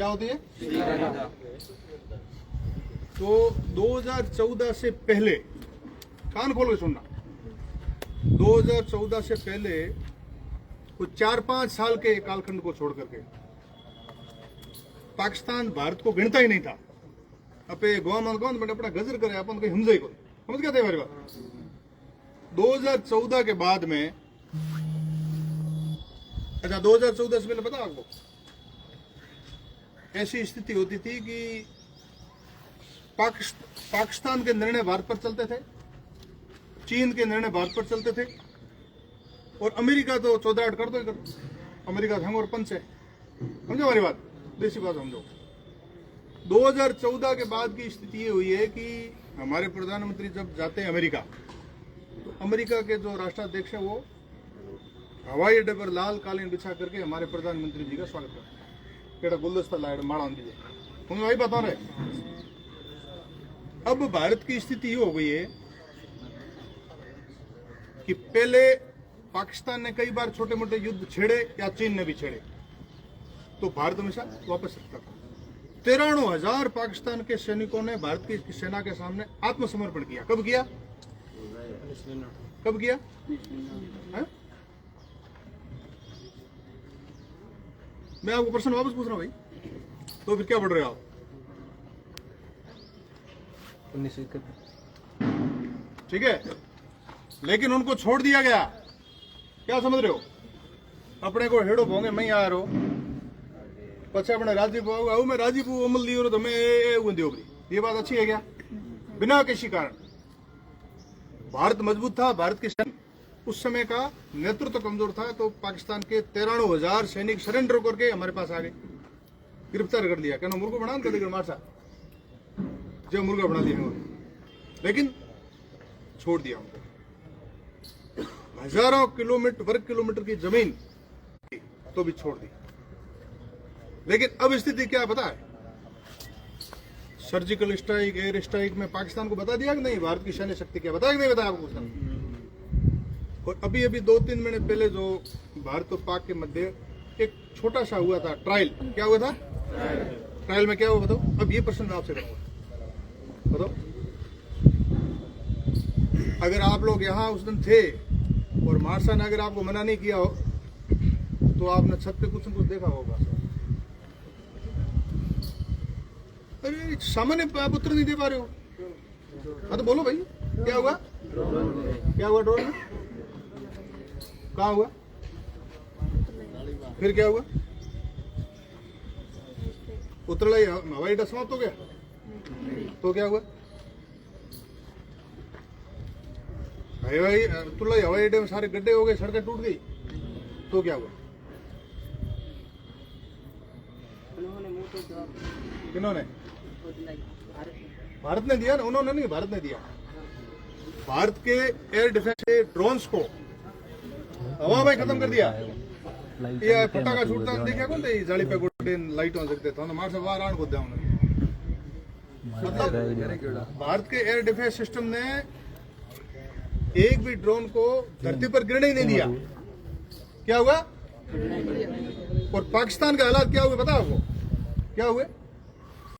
क्या होती है? तो 2014 से पहले, कान खोल के सुनना, 2014 से पहले कुछ 4-5 साल के कालखंड को छोड़ करके पाकिस्तान भारत को गिनता ही नहीं था। अपे गोवा कौन बट अपना गजर करे अपन कहीं हमजा ही को समझ गया थे हमारी बात। 2014 के बाद में, अच्छा 2014 से पहले पता आपको ऐसी स्थिति होती थी कि पाकिस्तान के निर्णय भारत पर चलते थे, चीन के निर्णय भारत पर चलते थे, और अमेरिका तो चौधराहट कर दो ही कर। अमेरिका धंग और पंच है, समझो हमारी बात, देसी बात समझो। 2014 के बाद की स्थिति ये हुई है कि हमारे प्रधानमंत्री जब जाते हैं अमेरिका, तो अमेरिका के जो राष्ट्राध्यक्ष है वो हवाई अड्डे पर लाल कालीन बिछा करके हमारे प्रधानमंत्री जी का स्वागत करते हैं। केड़ा गुलदस्ता लाए माड़ा दीजिए, तुम्हें वही बता रहे। अब भारत की स्थिति ये हो गई है कि पहले पाकिस्तान ने कई बार छोटे मोटे युद्ध छेड़े या चीन ने भी छेड़े, तो भारत हमेशा वापस रखता था। 93,000 पाकिस्तान के सैनिकों ने भारत की सेना के सामने आत्मसमर्पण किया। कब किया? कब किया? है? मैं आपको प्रश्न वापस पूछ रहा हूं भाई, तो फिर क्या पढ़ रहे हो आप? 1971, ठीक है, लेकिन उनको छोड़ दिया गया। क्या समझ रहे हो? अपने को हेड़ो भोंगे मैं आ रहा पचे अपने राजीव आऊ मैं राजीव अमल दियो तो मैं दियो, ये बात अच्छी है क्या? बिना किसी कारण भारत मजबूत था। भारत की उस समय का नेतृत्व कमजोर था, तो पाकिस्तान के 93,000 सैनिक सरेंडर करके हमारे पास आ गए, गिरफ्तार कर लिया। कहना मुर्गो बना कर मारसा जो मुर्गा बना दिया, लेकिन छोड़ दिया उनको। हजारों वर्ग किलोमीटर की जमीन तो भी छोड़ दी। लेकिन अब स्थिति क्या पता है? सर्जिकल स्ट्राइक, एयर स्ट्राइक में पाकिस्तान को बता दिया कि नहीं भारत की सैन्य शक्ति क्या, बताया कि नहीं बताया आपको? और अभी 2-3 महीने पहले जो भारत और पाक के मध्य एक छोटा सा हुआ था ट्रायल, क्या हुआ था? ट्रायल में क्या हुआ बताओ? अब ये प्रश्न मैं आपसे करूंगा, बताओ। अगर आप लोग यहाँ उस दिन थे और मार्शा ने अगर आपको मना नहीं किया हो, तो आपने छत पे कुछ न कुछ देखा होगा। अरे सामान्य आप उत्तर नहीं दे पा रहे हो, हाँ तो बोलो भाई, क्या हुआ? क्या हुआ? ड्रोन में कहाँ हुआ? फिर क्या हुआ? उतरलाई हवाई अड्डा समाप्त हो गया, तो क्या हुआ? हवाई अड्डे में सारे गड्ढे हो गए, सड़कें टूट गई, तो क्या हुआ? किन्होंने? भारत ने दिया ना, उन्होंने नहीं, भारत ने दिया। भारत के एयर डिफेंस से ड्रोन्स को हवा में खत्म कर दिया। ये फटाका छूटता देखा कौन थे? जाली पे गोटे लाइट हो सकते थे, मार से बाहर आन को दिया उन्होंने। मतलब भारत के एयर डिफेंस सिस्टम ने एक भी ड्रोन को धरती पर गिरने ही नहीं दिया। क्या हुआ? और पाकिस्तान के हालात क्या हुए पता आपको? क्या हुए?